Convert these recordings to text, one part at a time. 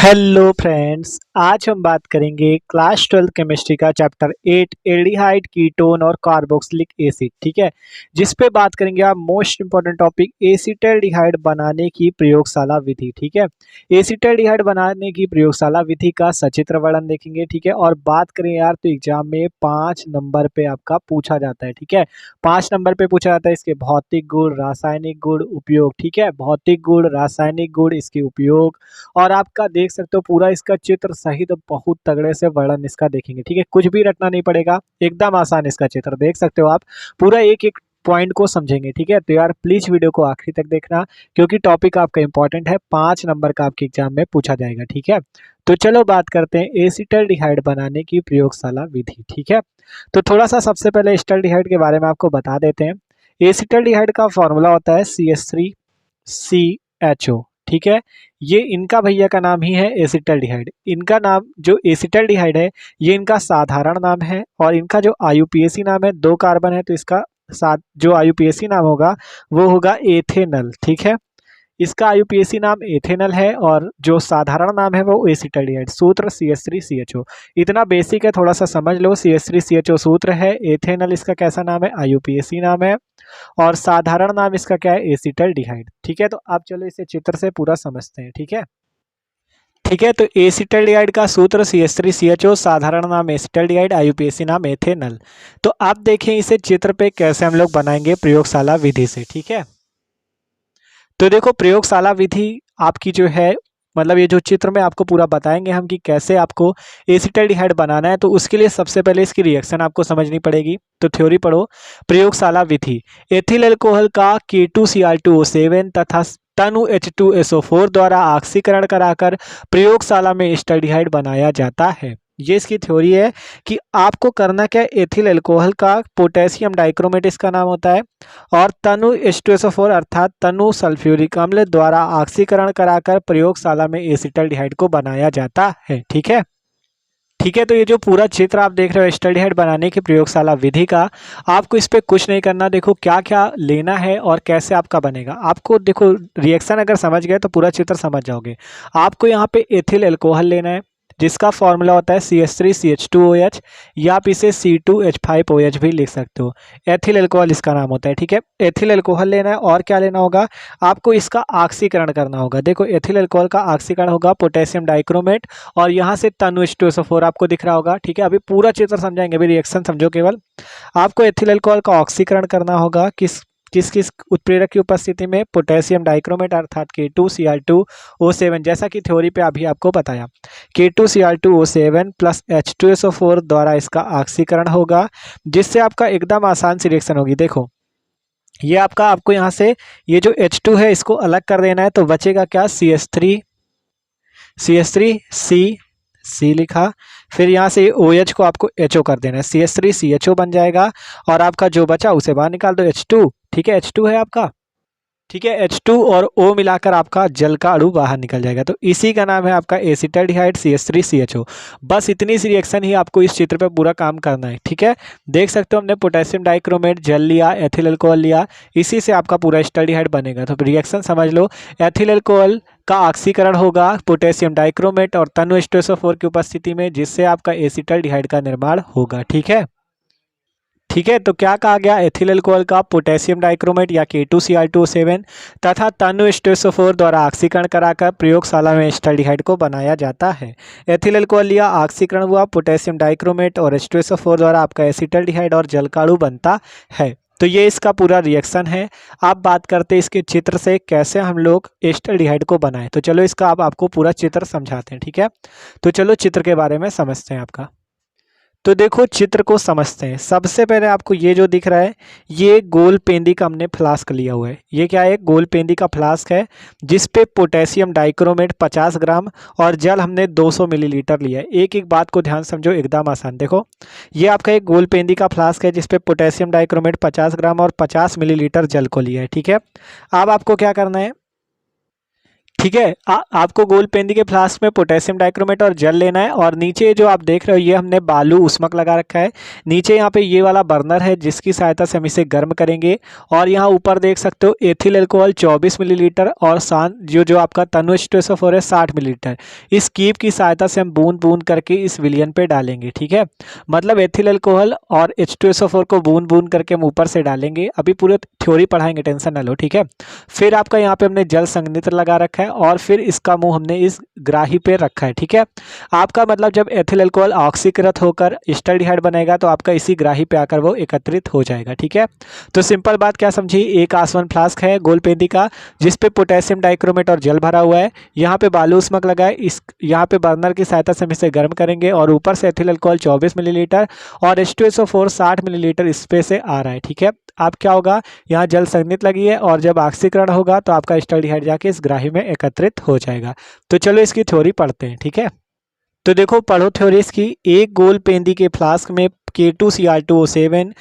Hello friends, आज हम बात करेंगे क्लास 12 केमिस्ट्री का चैप्टर 8 एल्डिहाइड कीटोन और कार्बोक्सिलिक एसिड। ठीक है, जिस पे बात करेंगे आप मोस्ट इंपॉर्टेंट टॉपिक एसिटाल्डिहाइड बनाने की प्रयोगशाला विधि। ठीक है, एसिटाल्डिहाइड बनाने की प्रयोगशाला विधि का सचित्र वर्णन देखेंगे। ठीक है, और बात करें यार तो एग्जाम में 5 नंबर पे आपका पूछा जाता है। ठीक है, 5 नंबर पे पूछा जाता है इसके भौतिक गुण, रासायनिक गुण, उपयोग। ठीक है, भौतिक गुण, रासायनिक गुण, इसके उपयोग, और आपका देख सकते हो पूरा इसका चित्र सहित बहुत तगड़े से वर्णन इसका देखेंगे। ठीक है, कुछ भी रटना नहीं पड़ेगा, एकदम आसान इसका चित्र देख सकते हो आप, पूरा एक एक पॉइंट को समझेंगे। ठीक है, तो यार प्लीज वीडियो को आखिरी तक देखना, क्योंकि टॉपिक आपका इंपॉर्टेंट है, 5 नंबर का आपके एग्जाम में पूछा जाएगा। ठीक है, तो चलो बात करते हैं एसिटाल्डिहाइड बनाने की प्रयोगशाला विधि। ठीक है, तो थोड़ा सा सबसे पहले एसिटाल्डिहाइड के बारे में आपको बता देते हैं। एसिटाल्डिहाइड का फॉर्मूला होता है CH3CHO। ठीक है, ये इनका भैया का नाम ही है एसिटाल्डिहाइड। इनका नाम जो एसिटाल्डिहाइड है ये इनका साधारण नाम है, और इनका जो आईयूपीएसी नाम है, 2 कार्बन है तो इसका साथ जो आईयूपीएसी नाम होगा वो होगा एथेनल। ठीक है, इसका आईयूपीएसी नाम एथेनल है और जो साधारण नाम है वो एसिटाल्डिहाइड। सूत्र CH3CHO। इतना बेसिक है, थोड़ा सा समझ लो। CH3CHO सूत्र है, एथेनल इसका कैसा नाम है, आईयूपीएसी नाम है, और साधारण नाम इसका क्या है, एसिटाल्डिहाइड। ठीक है, तो आप चलो इसे चित्र से पूरा समझते हैं। ठीक है, ठीक है, तो एसिटाल्डिहाइड का सूत्र CH3CHO, साधारण नाम एसिटाल्डिहाइड, आईयूपीएसी नाम एथेनल। तो आप देखें इसे चित्र पे कैसे हम लोग बनाएंगे प्रयोगशाला विधि से। ठीक है, तो देखो प्रयोगशाला विधि आपकी जो है, मतलब ये जो चित्र में आपको पूरा बताएंगे हम कि कैसे आपको एसिटाल्डिहाइड बनाना है, तो उसके लिए सबसे पहले इसकी रिएक्शन आपको समझनी पड़ेगी। तो थ्योरी पढ़ो। प्रयोगशाला विधि, एथिल अल्कोहल का K2Cr2O7 तथा तनु H2SO4 द्वारा ऑक्सीकरण कराकर प्रयोगशाला में एसिटाल्डिहाइड बनाया जाता है। ये इसकी थ्योरी है कि आपको करना क्या है, एथिल अल्कोहल का पोटेशियम डाइक्रोमेट इसका नाम होता है, और तनु H2SO4 अर्थात तनु सल्फ्यूरिक अम्ल द्वारा ऑक्सीकरण कराकर प्रयोगशाला में एसिटाल्डिहाइड को बनाया जाता है। ठीक है, ठीक है, तो ये जो पूरा चित्र आप देख रहे हो एसिटाल्डिहाइड बनाने की प्रयोगशाला विधि का, आपको इस पे कुछ नहीं करना। देखो क्या क्या लेना है और कैसे आपका बनेगा। आपको देखो रिएक्शन अगर समझ गए तो पूरा चित्र समझ जाओगे। आपको यहाँ पे एथिल अल्कोहल लेना है, जिसका फॉर्मूला होता है CH3CH2OH, या आप इसे C2H5OH भी लिख सकते हो। एथिल अल्कोहल इसका नाम होता है। ठीक है, एथिल अल्कोहल लेना है, और क्या लेना होगा, आपको इसका ऑक्सीकरण करना होगा। देखो एथिल अल्कोहल का ऑक्सीकरण होगा पोटेशियम डाइक्रोमेट, और यहाँ से तनु H2SO4 आपको दिख रहा होगा। ठीक है, अभी पूरा चित्र समझाएंगे, अभी रिएक्शन समझो केवल। आपको एथिल अल्कोहल का ऑक्सीकरण करना होगा किस किस किस उत्प्रेरक की उपस्थिति में, पोटेशियम डाइक्रोमेट अर्थात K2Cr2O7, जैसा कि थ्योरी पे अभी आपको बताया। K2Cr2O7 प्लस H2SO4 द्वारा इसका ऑक्सीकरण होगा, जिससे आपका एकदम आसान सी रिएक्शन होगी। देखो ये आपको यहाँ से ये जो H2 है इसको अलग कर देना है, तो बचेगा क्या, CH3 लिखा, फिर यहाँ से OH को आपको HO कर देना है, CH3CHO बन जाएगा, और आपका जो बचा उसे बाहर निकाल दो, H2। ठीक है, H2 है आपका। ठीक है, H2 और O मिलाकर आपका जल का अणु बाहर निकल जाएगा, तो इसी का नाम है आपका एसिटाल्डिहाइड CH3CHO। बस इतनी सी रिएक्शन ही आपको इस चित्र पे पूरा काम करना है। ठीक है, देख सकते हो हमने पोटेशियम डाइक्रोमेट, जल लिया, एथिल अल्कोहल लिया, इसी से आपका पूरा एसिटाल्डिहाइड बनेगा। तो रिएक्शन समझ लो, एथिल अल्कोहल का ऑक्सीकरण होगा पोटेशियम डाइक्रोमेट और तनु H2SO4 की उपस्थिति में, जिससे आपका एसिटाल्डिहाइड का निर्माण होगा। ठीक है, ठीक है, तो क्या कहा गया, एथिल अल्कोहल का पोटेशियम डाइक्रोमेट या K2Cr2O7 तथा तनु H2SO4 द्वारा ऑक्सीकरण कराकर प्रयोगशाला में एसिटाल्डिहाइड को बनाया जाता है। एथिल अल्कोहल लिया, ऑक्सीकरण हुआ, पोटेशियम डाइक्रोमेट और H2SO4 द्वारा आपका एसिटाल्डिहाइड और जल का अणु बनता है। तो ये इसका पूरा रिएक्शन है। आप बात करते हैं इसके चित्र से कैसे हम लोग एसिटाल्डिहाइड को बनाएं। तो चलो इसका अब आपको पूरा चित्र समझाते हैं। ठीक है, तो चलो चित्र के बारे में समझते हैं आपका। तो देखो चित्र को समझते हैं। सबसे पहले आपको ये जो दिख रहा है, ये गोल पेंदी का हमने फ्लास्क लिया हुआ है। ये क्या है, गोल पेंदी का फ्लास्क है, जिस पे पोटेशियम डाइक्रोमेट 50 ग्राम और जल हमने 200 मिलीलीटर लिया है। एक एक बात को ध्यान समझो, एकदम आसान। देखो ये आपका एक गोल पेंदी का फ्लास्क है, जिस पे पोटेशियम डाइक्रोमेट 50 ग्राम और 50 मिलीलीटर जल को लिया है। ठीक है, अब आपको क्या करना है ठीक है। आपको गोल पेंदी के फ्लास्क में पोटेशियम डाइक्रोमेट और जल लेना है, और नीचे जो आप देख रहे हो ये हमने बालू उस्मक लगा रखा है। नीचे यहाँ पे ये वाला बर्नर है जिसकी सहायता से हम इसे गर्म करेंगे, और यहाँ ऊपर देख सकते हो एथिल अल्कोहल 24 मिलीलीटर और जो जो आपका तनु H2SO4 है 60 मिलीलीटर। इस कीप की सहायता से हम बूंद बूंद करके इस विलियन पे डालेंगे। ठीक है, मतलब एथिल अल्कोहल और H2SO4 को बूंद बूंद करके हम ऊपर से डालेंगे। अभी पूरे थ्योरी पढ़ाएंगे, टेंशन ना लो। ठीक है, फिर आपका यहाँ पे हमने जल संघनित्र लगा रखा है, और फिर इसका मुंह हमने इस ग्राही पे रखा है। ठीक है, आपका मतलब जब एथिल अल्कोहल ऑक्सीकृत होकर एस्टल्डिहाइड बनेगा तो आपका इसी ग्राही पे आकर वो एकत्रित हो जाएगा। ठीक है, तो सिंपल बात क्या समझी, एक आसवन फ्लास्क है गोल पेंदी का जिसपे पोटेशियम डाइक्रोमेट और जल भरा हुआ है। यहाँ पे बालू उस्मक लगा है, इस यहाँ पे बर्नर की सहायता से हम इसे गर्म करेंगे, और ऊपर से एथिल अल्कोहल 24 मिलीलीटर और H2SO4 60 मिलीलीटर इस पे से आ रहा है। ठीक है, अब क्या होगा, यहाँ जल संघनित लगी है, और जब ऑक्सीकरण होगा तो आपका एस्टल्डिहाइड जाके इस ग्राही में एकत्रित हो जाएगा। तो चलो इसकी थ्योरी पढ़ते हैं। ठीक है, तो देखो पढ़ो थ्योरी इसकी। एक गोल पेंदी के फ्लास्क में K2Cr2O7,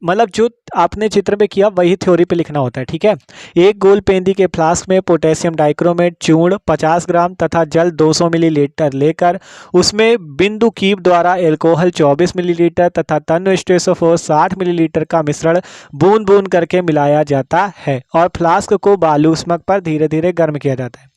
मतलब जो आपने चित्र में किया वही थ्योरी पे लिखना होता है। ठीक है, एक गोल पेंदी के फ्लास्क में पोटेशियम डाइक्रोमेट चूर्ण 50 ग्राम तथा जल 200 मिलीलीटर लेकर उसमें बिंदु कीप द्वारा एल्कोहल 24 मिलीलीटर तथा तनु H2SO4 60 मिलीलीटर का मिश्रण बूंद बूंद करके मिलाया जाता है, और फ्लास्क को बालू उस्मक पर धीरे धीरे गर्म किया जाता है।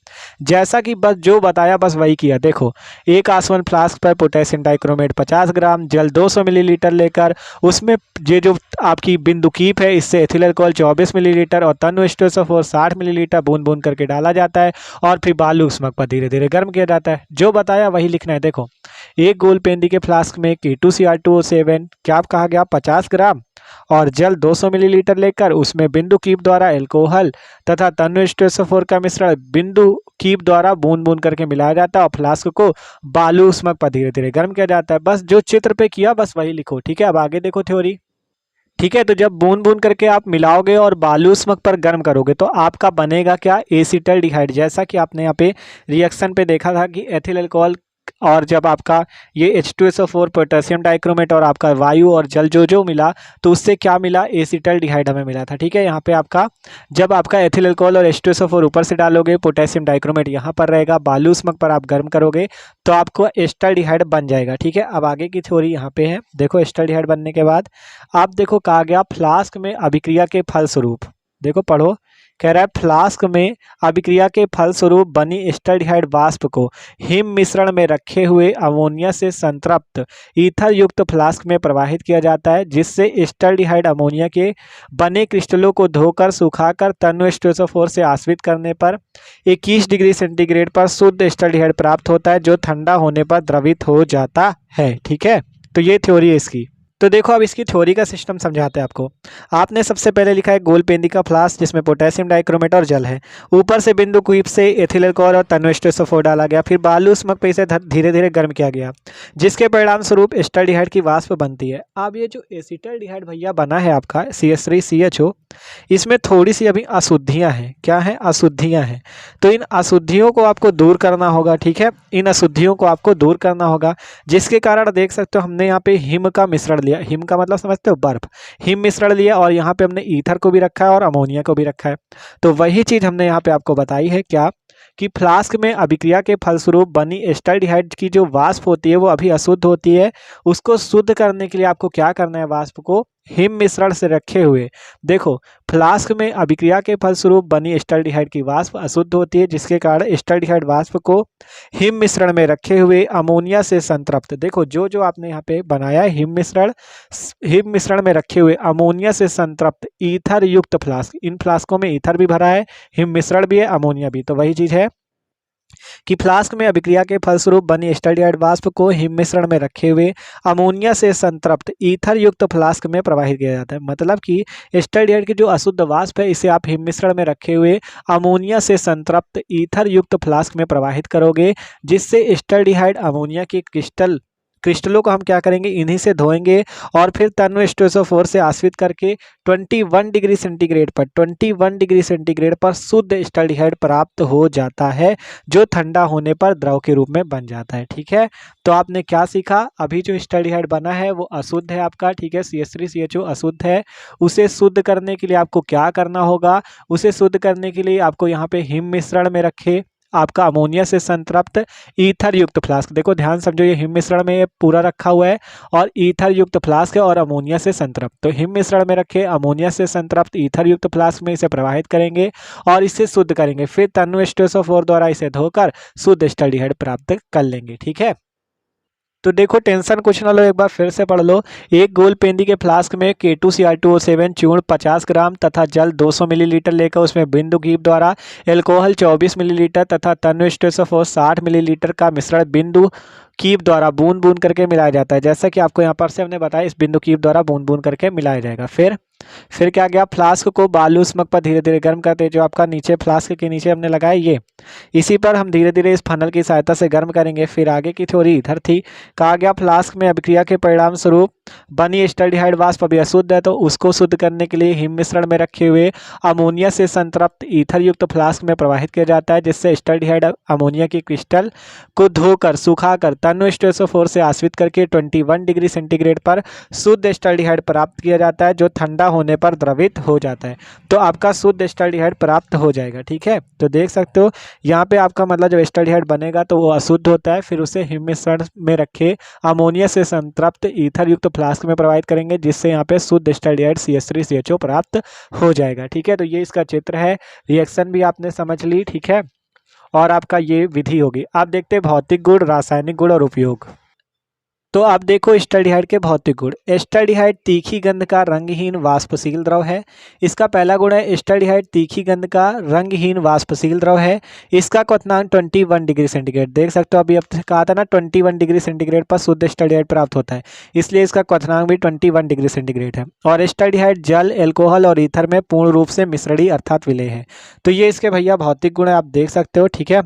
जैसा कि बस जो बताया बस वही किया। देखो, एक आसवन फ्लास्क पर पोटेशियम डाइक्रोमेट 50 ग्राम जल 200 मिलीलीटर लेकर उसमें ये जो आपकी बिंदु कीप है इससे एथिल अल्कोहल 24 मिलीलीटर और तनु H2SO4 60 मिलीलीटर बूंद बूंद करके डाला जाता है, और फिर बालू उस्मक पर धीरे धीरे गर्म किया जाता है। जो बताया वही लिखना है। देखो, एक गोल पेंदी के फ्लास्क में K2Cr2O7 क्या कहा गया 50 ग्राम और जल 200 मिलीलीटर लेकर उसमें बिंदु कीप द्वारा एल्कोहल तथा तनु H2SO4 का मिश्रण बिंदु कीप द्वारा बूंद बूंद करके मिलाया जाता है, और फ्लास्क को बालू उस्मक पर धीरे धीरे गर्म किया जाता है। बस जो चित्र पे किया बस वही लिखो। ठीक है, अब आगे देखो थ्योरी। ठीक है, तो जब बूंद बूंद करके आप मिलाओगे और बालू उस्मक पर गर्म करोगे तो आपका बनेगा क्या, एसिटल्डिहाइड। जैसा कि आपने यहाँ पे रिएक्शन पे देखा था कि एथिल अल्कोहल और जब आपका ये H2SO4 पोटेशियम डाइक्रोमेट और आपका वायु और जल जो जो मिला तो उससे क्या मिला, एसिटल्डिहाइड हमें मिला था। ठीक है, यहाँ पे आपका जब आपका एथिल अल्कोहल और H2SO4 ऊपर से डालोगे, पोटेशियम डाइक्रोमेट यहाँ पर रहेगा, बालू उस्मक पर आप गर्म करोगे तो आपको एस्टल्डिहाइड बन जाएगा। ठीक है, अब आगे की थ्योरी यहाँ पे है। देखो, एस्टल्डिहाइड बनने के बाद आप देखो कहा गया फ्लास्क में अभिक्रिया के फलस्वरूप, देखो पढ़ो, कह रहा है फ्लास्क में अभिक्रिया के फलस्वरूप बनी एस्टल्डिहाइड वाष्प को हिम मिश्रण में रखे हुए अमोनिया से संतृप्त ईथर युक्त फ्लास्क में प्रवाहित किया जाता है, जिससे एस्टल्डिहाइड अमोनिया के बने क्रिस्टलों को धोकर सुखाकर तनु H2SO4 से आश्रित करने पर 21 डिग्री सेंटीग्रेड पर शुद्ध एस्टल्डिहाइड प्राप्त होता है, जो ठंडा होने पर द्रवित हो जाता है। ठीक है, तो ये थ्योरी है इसकी। तो देखो अब इसकी थ्योरी का सिस्टम समझाते हैं आपको। आपने सबसे पहले लिखा है गोल पेंदी का फ्लास्क जिसमें पोटेशियम डाइक्रोमेट और जल है, ऊपर से बिंदु क्वीप से एथिल अल्कोहल और तनु H2SO4 डाला गया, फिर बालू उस्मक पे इसे धीरे धीरे गर्म किया गया, जिसके परिणाम स्वरूप एस्टल्डिहाइड की वाष्प बनती है। अब ये जो एसिटल्डिहाइड भैया बना है आपका CH3CHO, इसमें थोड़ी सी अभी अशुद्धियाँ हैं। क्या है, अशुद्धियाँ हैं। तो इन अशुद्धियों को आपको दूर करना होगा। ठीक है, इन अशुद्धियों को आपको दूर करना होगा, जिसके कारण देख सकते हो हमने यहाँ पे हिम का मिश्रण लिया। हिम का मतलब समझते हो, बर्फ। हिम मिश्रण लिया और यहाँ पे हमने ईथर को भी रखा है और अमोनिया को भी रखा है। तो वही चीज़ हमने यहाँ पे आपको बताई है क्या, कि फ्लास्क में अभिक्रिया के फलस्वरूप बनी एस्टल्डिहाइड की जो वाष्प होती है वो अभी अशुद्ध होती है। उसको शुद्ध करने के लिए आपको क्या करना है, वाष्प को हिम मिश्रण से रखे हुए, देखो फ्लास्क में अभिक्रिया के फलस्वरूप बनी एस्टल्डिहाइड की वाष्प अशुद्ध होती है, जिसके कारण एस्टल्डिहाइड वाष्प को हिम मिश्रण में रखे हुए अमोनिया से संतृप्त, देखो जो जो आपने यहाँ पे बनाया है हिम मिश्रण में रखे हुए अमोनिया से संतृप्त ईथर युक्त फ्लास्क, इन फ्लास्कों में ईथर भी भरा है, हिम मिश्रण भी है, अमोनिया भी। तो वही चीज़ है कि फ्लास्क में अभिक्रिया के फलस्वरूप बनी एस्टल्डिहाइड वाष्प को हिम मिश्रण में रखे हुए अमोनिया से संतृप्त ईथर युक्त फ्लास्क में प्रवाहित किया जाता है। मतलब कि एस्टल्डिहाइड की जो अशुद्ध वाष्प है इसे आप हिम मिश्रण में रखे हुए अमोनिया से संतृप्त ईथर युक्त फ्लास्क में प्रवाहित करोगे, जिससे एस्टल्डिहाइड अमोनिया के क्रिस्टलों को हम क्या करेंगे, इन्हीं से धोएंगे और फिर तनु H2SO4 से आश्रित करके 21 डिग्री सेंटीग्रेड पर शुद्ध एस्टल्डिहाइड प्राप्त हो जाता है, जो ठंडा होने पर द्रव के रूप में बन जाता है। ठीक है, तो आपने क्या सीखा, अभी जो एस्टल्डिहाइड बना है वो अशुद्ध है आपका। ठीक है, CH3CHO अशुद्ध है। उसे शुद्ध करने के लिए आपको क्या करना होगा, उसे शुद्ध करने के लिए आपको यहाँ पे हिम मिश्रण में रखे आपका अमोनिया से संतृप्त ईथर युक्त फ्लास्क, देखो ध्यान समझो ये हिम मिश्रण में ये पूरा रखा हुआ है और ईथर युक्त फ्लास्क है और अमोनिया से संतृप्त, तो हिम मिश्रण में रखे अमोनिया से संतृप्त ईथर युक्त फ्लास्क में इसे प्रवाहित करेंगे और इसे शुद्ध करेंगे, फिर तन्नु H2SO4 द्वारा इसे धोकर शुद्ध एस्टल्डिहाइड प्राप्त कर लेंगे। ठीक है, तो देखो टेंशन कुछ ना लो, एक बार फिर से पढ़ लो। एक गोल पेंदी के फ्लास्क में K2Cr2O7 चूर्ण 50 ग्राम तथा जल 200 मिलीलीटर लेकर उसमें बिंदु कीप द्वारा एल्कोहल 24 मिलीलीटर तथा तन्नु H2SO4 60 मिलीलीटर का मिश्रण बिंदु कीप द्वारा बूंद बूंद करके मिलाया जाता है। जैसा कि आपको यहाँ पर से हमने बताया, इस बिंदु कीप द्वारा बूंद बूंद करके मिलाया जाएगा। फिर क्या गया, फ्लास्क को बालू उष्मक पर धीरे धीरे गर्म करते हैं, जो आपका नीचे फ्लास्क के नीचे हमने लगाया ये, इसी पर हम धीरे धीरे इस फनल की सहायता से गर्म करेंगे। फिर आगे की थ्योरी इधर थी, कहा गया फ्लास्क में अभिक्रिया के परिणाम स्वरूप बनी एस्टल्डिहाइड वाष्प अभी अशुद्ध है, तो उसको शुद्ध करने के लिए हिम मिश्रण में रखे हुए अमोनिया से संतृप्त ईथर युक्त फ्लास्क में प्रवाहित किया जाता है, जिससे एस्टल्डिहाइड अमोनिया की क्रिस्टल को धोकर सुखाकर तन्नु H2SO4 से आश्रित करके 21 डिग्री सेंटीग्रेड पर शुद्ध एस्टल्डिहाइड प्राप्त किया जाता है, जो ठंडा होने पर द्रवित हो जाता है, तो आपका शुद्ध एस्टल्डिहाइड प्राप्त हो जाएगा। ठीक है, तो देख सकते हो यहाँ पे आपका मतलब जब एस्टल्डिहाइड बनेगा तो वो अशुद्ध होता है, फिर उसे हिम मिश्रण में रखे अमोनिया से संतृप्त ईथर युक्त फ्लास्क में प्रवाहित करेंगे, जिससे यहाँ पे शुद्ध एस्टल्डिहाइड CH3CHO प्राप्त हो जाएगा। ठीक है, तो ये इसका चित्र है, रिएक्शन भी आपने समझ ली। ठीक है, और आपका ये विधि होगी। आप देखते हैं भौतिक गुण, रासायनिक गुण और उपयोग। तो आप देखो एस्टल्डिहाइड के भौतिक गुण। एस्टल्डिहाइड तीखी गंध का रंगहीन वाष्पशील द्रव है। इसका पहला गुण है एस्टल्डिहाइड तीखी गंध का रंगहीन वाष्पशील द्रव है। इसका क्वथनांक 21 डिग्री सेंटीग्रेड, देख सकते हो अभी अब कहा था ना 21 डिग्री सेंटीग्रेड पर शुद्ध एस्टल्डिहाइड प्राप्त होता है, इसलिए इसका क्वथनांक भी 21 डिग्री सेंटीग्रेड है। और एस्टल्डिहाइड जल, एल्कोहल और ईथर में पूर्ण रूप से मिश्रणी अर्थात विलेय है। तो ये इसके भैया भौतिक गुण है, आप देख सकते हो। ठीक है,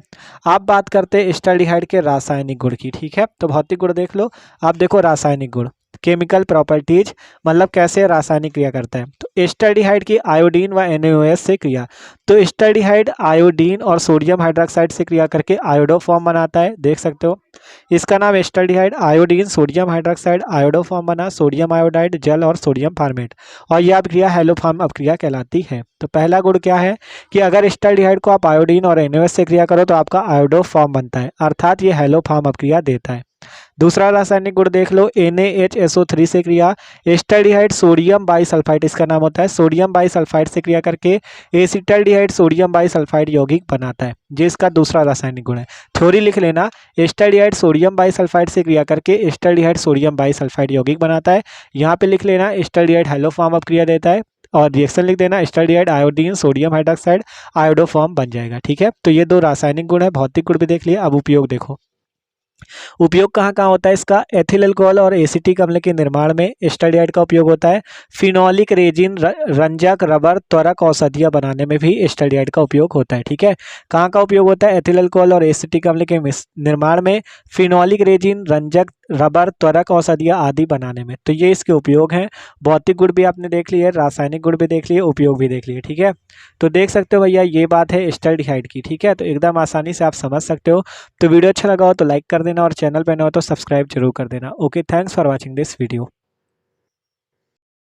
आप बात करते हैं एस्टल्डिहाइड के रासायनिक गुण की। ठीक है, तो भौतिक गुण देख लो। आप देखो रासायनिक गुण, केमिकल प्रॉपर्टीज, मतलब कैसे रासायनिक क्रिया करता है। तो एस्टल्डिहाइड की आयोडीन व NaOH से क्रिया, तो एस्टल्डिहाइड आयोडीन और सोडियम हाइड्रोक्साइड से क्रिया करके आयोडो फॉर्म बनाता है, देख सकते हो। इसका नाम acetaldehyde iodine sodium hydroxide iodo form बना, सोडियम आयोडाइड जल और सोडियम फार्मेट, और यह अभिक्रिया हैलोफॉर्म अभिक्रिया कहलाती है। तो पहला गुण क्या है कि अगर एस्टल्डिहाइड को आप आयोडीन और NaOH से क्रिया करो तो आपका आयोडो फॉर्म बनता है, अर्थात ये हैलोफॉर्म अभिक्रिया देता है। दूसरा रासायनिक गुण देख लो, NaHSO3 से क्रिया, एस्टल्डिहाइड सोडियम बाइसल्फाइड इसका नाम होता है, सोडियम बाइसल्फाइड से क्रिया करके एसिटल्डिहाइड सोडियम बाइसल्फाइड यौगिक बनाता है, जिसका दूसरा रासायनिक गुण है। थ्योरी लिख लेना, एस्टल्डिहाइड सोडियम बाइसल्फाइड से क्रिया करके एस्टल्डिहाइड सोडियम बाइसल्फाइड यौगिक बनाता है। यहाँ पे लिख लेना एस्टल्डिहाइड हैलोफॉर्म अभिक्रिया देता है, और रिएक्शन लिख देना acetaldehyde iodine sodium hydroxide iodo form बन जाएगा। ठीक है, तो ये दो रासायनिक गुण है, भौतिक गुण भी देख लिया। अब उपयोग देखो, उपयोग कहाँ कहाँ होता है इसका, एथिल अल्कोहल और एसिटिक अम्ल के निर्माण में एस्टल्डिहाइड का उपयोग होता है। फिनोलिक रेजिन, रंजक, रबर, त्वरक, औषधियाँ बनाने में भी एस्टल्डिहाइड का उपयोग होता है। ठीक है, कहाँ का उपयोग होता है, एथिल अल्कोहल और एसिटिक अम्ल के निर्माण में, फिनोलिक रेजिन, रंजक, रबर, त्वरक, औषधियाँ आदि बनाने में। तो ये इसके उपयोग हैं। भौतिक गुण भी आपने देख लिए, रासायनिक गुण भी देख लिए, उपयोग भी देख लिए। ठीक है, तो देख सकते हो भैया ये बात है एस्टल्डिहाइड की। ठीक है, तो एकदम आसानी से आप समझ सकते हो। तो वीडियो अच्छा लगा हो तो लाइक कर देना और चैनल पे नए हो तो सब्सक्राइब जरूर कर देना। Okay, thanks for watching this video.